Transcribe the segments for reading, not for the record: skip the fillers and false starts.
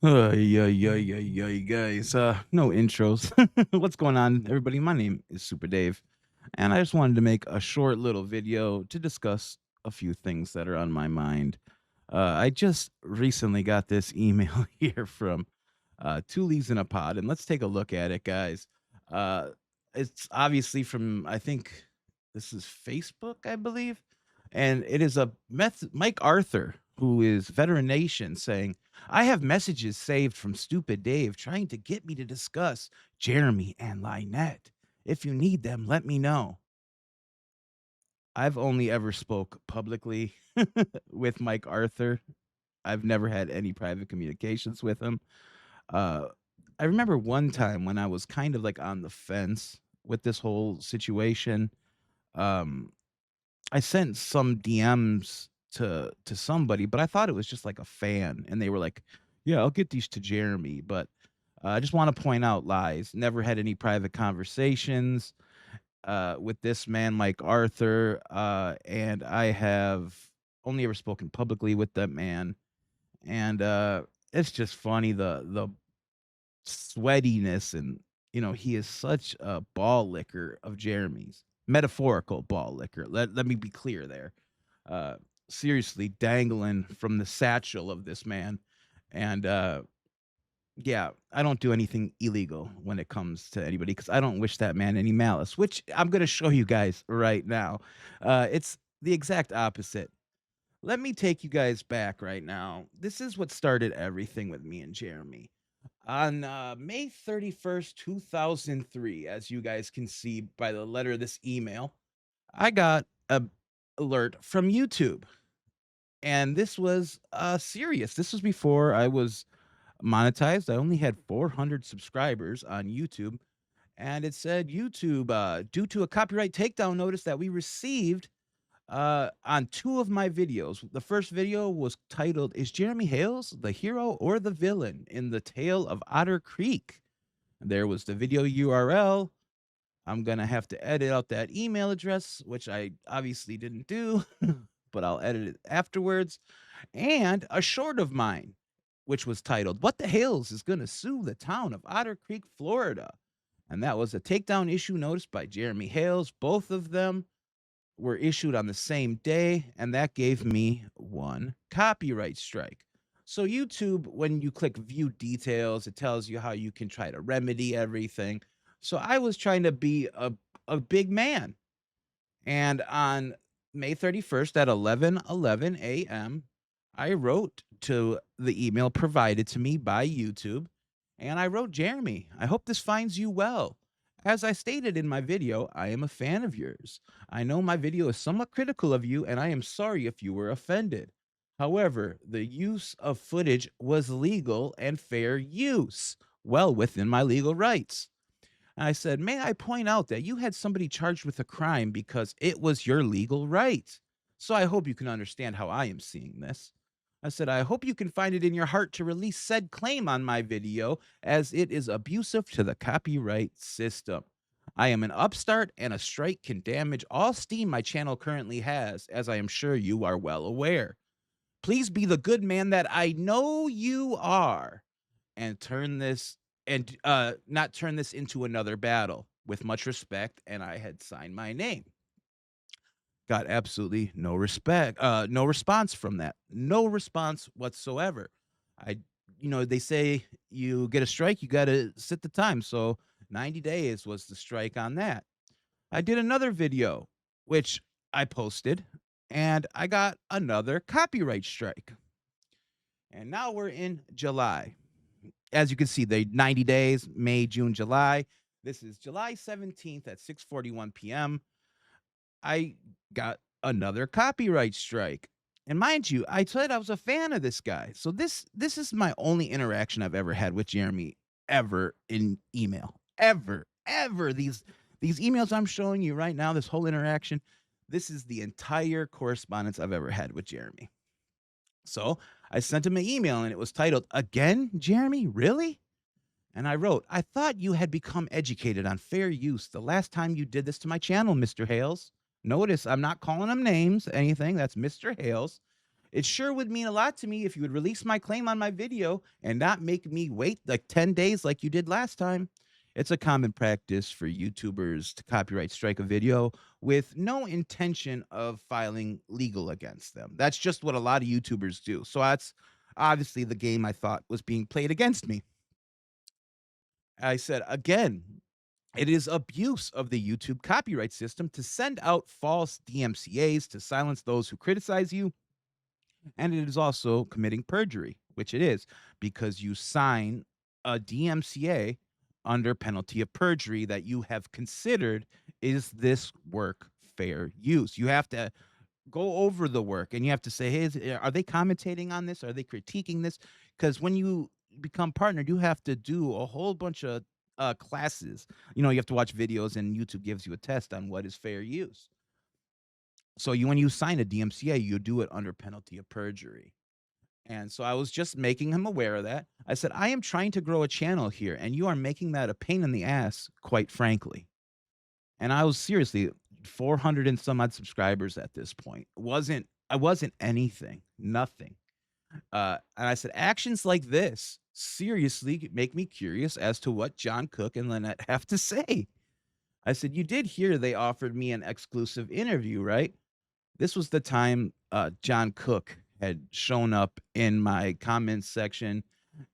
Yeah, guys. No intros. What's going on, everybody? My name is Super Dave, and I just wanted to make a short little video to discuss a few things that are on my mind. I just recently got this email here from Two Leaves in a Pod, and let's take a look at it, guys. Uh, it's obviously from, I think this is Facebook, I believe, and it is a Mike Arthur, who is Veteran Nation, saying, I have messages saved from Stupid Dave trying to get me to discuss Jeremy and Lynette. If you need them, let me know. I've only ever spoke publicly with Mike Arthur. I've never had any private communications with him. Uh, I remember one time when I was kind of like on the fence with this whole situation. Um, I sent some DMs to somebody, but I thought it was just like a fan, and they were like, "Yeah, I'll get these to Jeremy." But I just want to point out lies. Never had any private conversations with this man, Mike Arthur, and I have only ever spoken publicly with that man. And it's just funny the sweatiness, and he is such a ball licker of Jeremy's metaphorical ball licker. Let me be clear there. uh, Seriously dangling from the satchel of this man. And yeah, I don't do anything illegal when it comes to anybody because I don't wish that man any malice, which I'm going to show you guys right now. It's the exact opposite. Let me take you guys back right now. This is what started everything with me and Jeremy. On May 31st, 2003, as you guys can see by the letter of this email, I got a alert from YouTube. And this was serious. This was before I was monetized. I only had 400 subscribers on YouTube. And it said, YouTube, due to a copyright takedown notice that we received on two of my videos. The first video was titled, Is Jeremy Hales the hero or the villain in the tale of Otter Creek? There was the video URL. I'm going to have to edit out that email address, which I obviously didn't do, but I'll edit it afterwards. And a short of mine, which was titled, What the Hales is going to sue the town of Otter Creek, Florida? And that was a takedown issue notice by Jeremy Hales. Both of them were issued on the same day, and that gave me one copyright strike. So YouTube, when you click view details, it tells you how you can try to remedy everything. So I was trying to be a big man. And on May 31st at 11:11 a.m., I wrote to the email provided to me by YouTube, and I wrote, Jeremy, I hope this finds you well. As I stated in my video, I am a fan of yours. I know my video is somewhat critical of you, and I am sorry if you were offended. However, the use of footage was legal and fair use, well within my legal rights. I said, may I point out that you had somebody charged with a crime because it was your legal right. So I hope you can understand how I am seeing this. I said, I hope you can find it in your heart to release said claim on my video as it is abusive to the copyright system. I am an upstart and a strike can damage all steam my channel currently has, as I am sure you are well aware. Please be the good man that I know you are and not turn this into another battle. With much respect, and I had signed my name. Got absolutely no response from that. No response whatsoever. I they say you get a strike, you gotta sit the time. So 90 days was the strike on that. I did another video, which I posted, and I got another copyright strike. And now we're in July. As you can see, the 90 days, May, June, July. This is July 17th at 6:41 p.m. I got another copyright strike. And mind you, I said I was a fan of this guy. So this is my only interaction I've ever had with Jeremy ever in email. Ever. These emails I'm showing you right now, this whole interaction, this is the entire correspondence I've ever had with Jeremy. So I sent him an email and it was titled, Again, Jeremy? Really? And I wrote, I thought you had become educated on fair use the last time you did this to my channel, Mr. Hales. Notice I'm not calling him names, anything. That's Mr. Hales. It sure would mean a lot to me if you would release my claim on my video and not make me wait like 10 days like you did last time. It's a common practice for YouTubers to copyright strike a video with no intention of filing legal against them. That's just what a lot of YouTubers do. So that's obviously the game I thought was being played against me. I said, again, it is abuse of the YouTube copyright system to send out false DMCAs to silence those who criticize you, and it is also committing perjury, which it is, because you sign a DMCA under penalty of perjury that you have considered, is this work fair use? You have to go over the work and you have to say, hey, are they commentating on this? Are they critiquing this? Because when you become partnered, you have to do a whole bunch of classes. You have to watch videos, and YouTube gives you a test on what is fair use. So when you sign a DMCA, you do it under penalty of perjury. And so I was just making him aware of that. I said, I am trying to grow a channel here, and you are making that a pain in the ass, quite frankly. And I was seriously 400 and some odd subscribers at this point. I wasn't anything, nothing. And I said, actions like this seriously make me curious as to what John Cook and Lynette have to say. I said, you did hear they offered me an exclusive interview, right? This was the time John Cook had shown up in my comments section.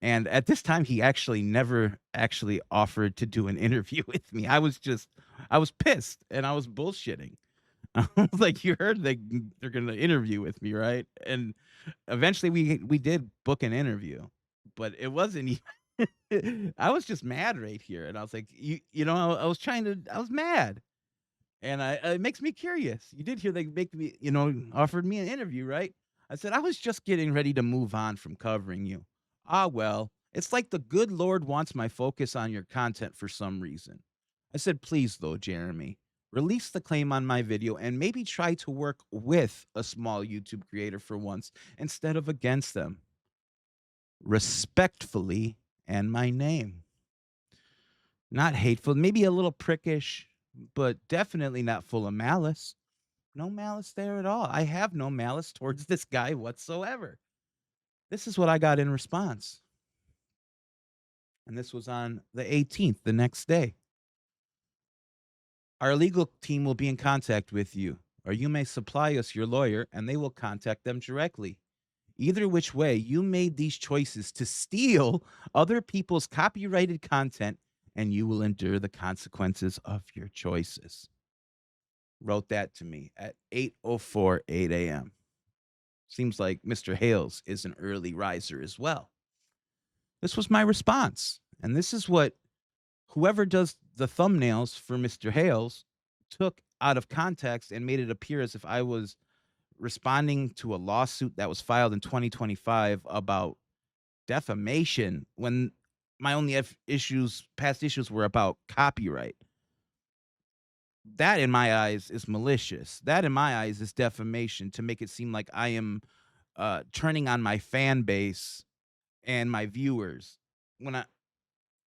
And at this time, he actually never actually offered to do an interview with me. I was pissed and I was bullshitting. I was like, you heard they're going to interview with me, right? And eventually we did book an interview, but it wasn't even, I was just mad right here. And I was like, I was I was mad. And it makes me curious. You did hear they make me, offered me an interview, right? I said, I was just getting ready to move on from covering you. Ah, well, it's like the good Lord wants my focus on your content for some reason. I said, please, though, Jeremy, release the claim on my video and maybe try to work with a small YouTube creator for once instead of against them. Respectfully, and my name. Not hateful, maybe a little prickish, but definitely not full of malice. No malice there at all. I have no malice towards this guy whatsoever. This is what I got in response. And this was on the 18th, the next day. Our legal team will be in contact with you, or you may supply us your lawyer and they will contact them directly. Either which way, you made these choices to steal other people's copyrighted content, and you will endure the consequences of your choices. Wrote that to me at 8:04 8 a.m. Seems like Mr. Hales is an early riser as well. This was my response. And this is what whoever does the thumbnails for Mr. Hales took out of context and made it appear as if I was responding to a lawsuit that was filed in 2025 about defamation when my only past issues were about copyright. That in my eyes is malicious. That in my eyes is defamation to make it seem like I am turning on my fan base and my viewers when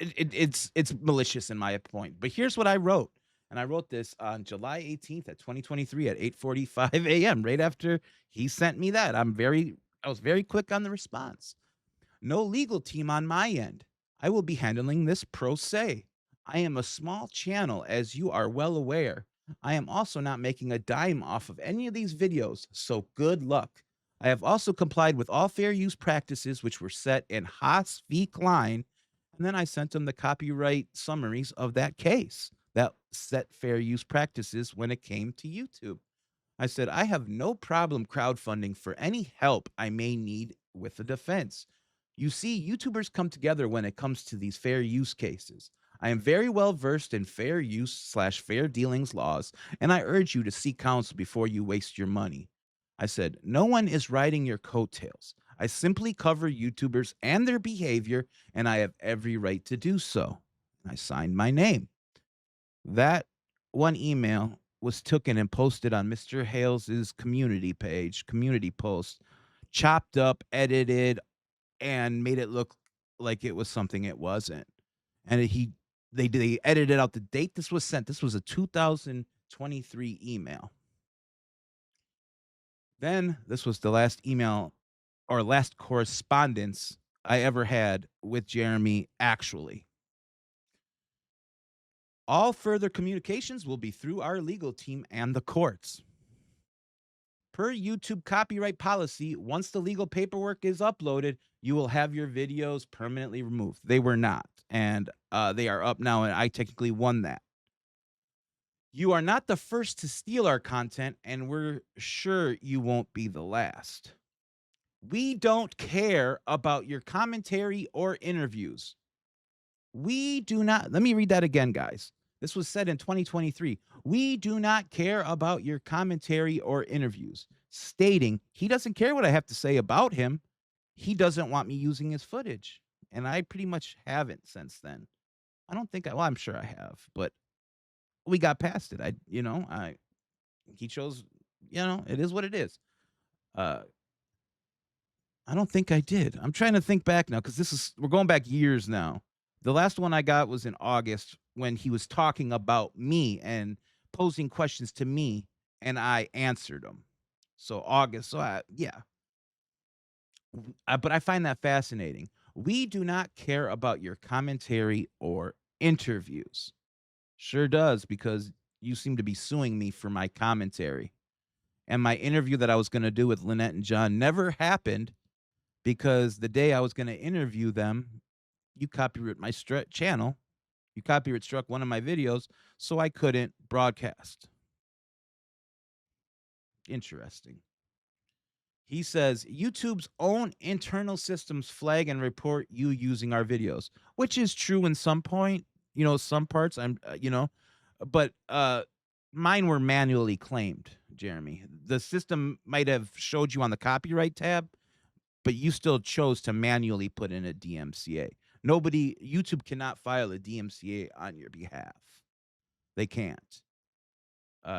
it's malicious in my point. But here's what I wrote. And I wrote this on July 18th at 2023 at 8:45 a.m. right after he sent me that. I was very quick on the response. No legal team on my end. I will be handling this pro se. I am a small channel, as you are well aware. I am also not making a dime off of any of these videos, so good luck. I have also complied with all fair use practices which were set in Haas v. Klein, and then I sent him the copyright summaries of that case that set fair use practices when it came to YouTube. I said, I have no problem crowdfunding for any help I may need with the defense. You see, YouTubers come together when it comes to these fair use cases. I am very well versed in fair use/fair dealings laws, and I urge you to seek counsel before you waste your money. I said, no one is riding your coattails. I simply cover YouTubers and their behavior, and I have every right to do so. And I signed my name. That one email was taken and posted on Mr. Hales's community page, community post, chopped up, edited, and made it look like it was something it wasn't. And they edited out the date this was sent. This was a 2023 email. Then this was the last email or last correspondence I ever had with Jeremy actually. All further communications will be through our legal team and the courts. Per YouTube copyright policy, once the legal paperwork is uploaded, you will have your videos permanently removed. They were not, and they are up now, and I technically won that. You are not the first to steal our content, and we're sure you won't be the last. We don't care about your commentary or interviews. We do not, let me read that again, guys. This was said in 2023. We do not care about your commentary or interviews, stating he doesn't care what I have to say about him. He doesn't want me using his footage. And I pretty much haven't since then. I don't think well, I'm sure I have, but we got past it. He chose, it is what it is. Uh, I don't think I did. I'm trying to think back now because we're going back years now. The last one I got was in August when he was talking about me and posing questions to me, and I answered them. So August. Yeah. But I find that fascinating. We do not care about your commentary or interviews. Sure does, because you seem to be suing me for my commentary. And my interview that I was going to do with Lynette and John never happened because the day I was going to interview them, you copyright my channel. You copyright struck one of my videos, so I couldn't broadcast. Interesting. He says YouTube's own internal systems flag and report you using our videos, which is true in some point, some parts but mine were manually claimed, Jeremy. The system might have showed you on the copyright tab, but you still chose to manually put in a DMCA. YouTube cannot file a DMCA on your behalf. They can't.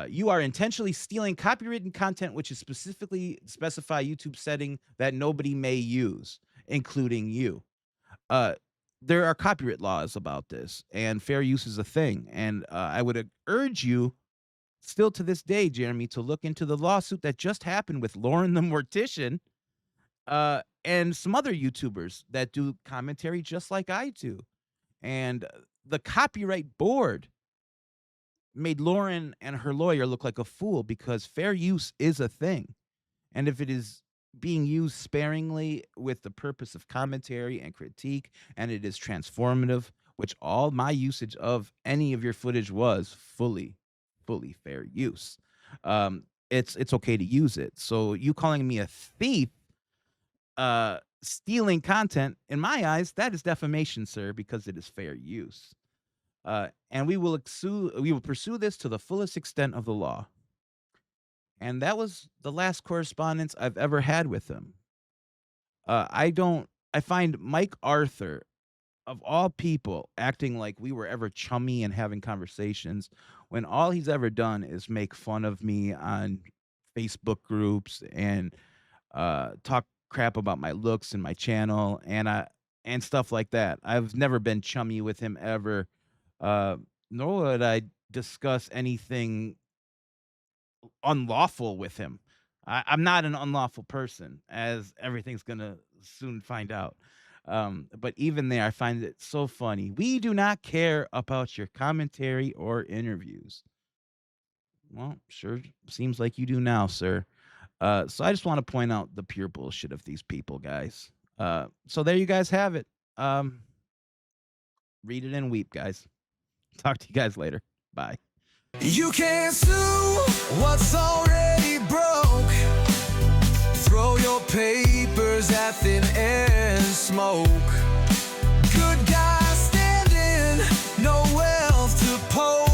You are intentionally stealing copywritten content, which is specifically specify YouTube setting that nobody may use, including you. There are copyright laws about this, and fair use is a thing. And I would urge you, still to this day, Jeremy, to look into the lawsuit that just happened with Lauren the Mortician and some other YouTubers that do commentary just like I do. And the copyright board made Lauren and her lawyer look like a fool because fair use is a thing. And if it is being used sparingly with the purpose of commentary and critique, and it is transformative, which all my usage of any of your footage was fully fair use. It's okay to use it. So you calling me a thief, stealing content, in my eyes, that is defamation, sir, because it is fair use. And we will pursue this to the fullest extent of the law. And that was the last correspondence I've ever had with him. I find Mike Arthur, of all people, acting like we were ever chummy and having conversations when all he's ever done is make fun of me on Facebook groups and talk crap about my looks and my channel and stuff like that. I've never been chummy with him ever. Nor would I discuss anything unlawful with him. I'm not an unlawful person, as everything's gonna soon find out. But even there, I find it so funny. We do not care about your commentary or interviews. Well, sure seems like you do now, sir. So I just want to point out the pure bullshit of these people, guys. So there you guys have it. Read it and weep, guys. Talk to you guys later. Bye. You can't sue what's already broke. Throw your papers at thin air and smoke. Good guy standing, no wealth to poke.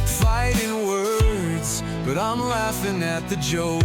Fighting words, but I'm laughing at the joke.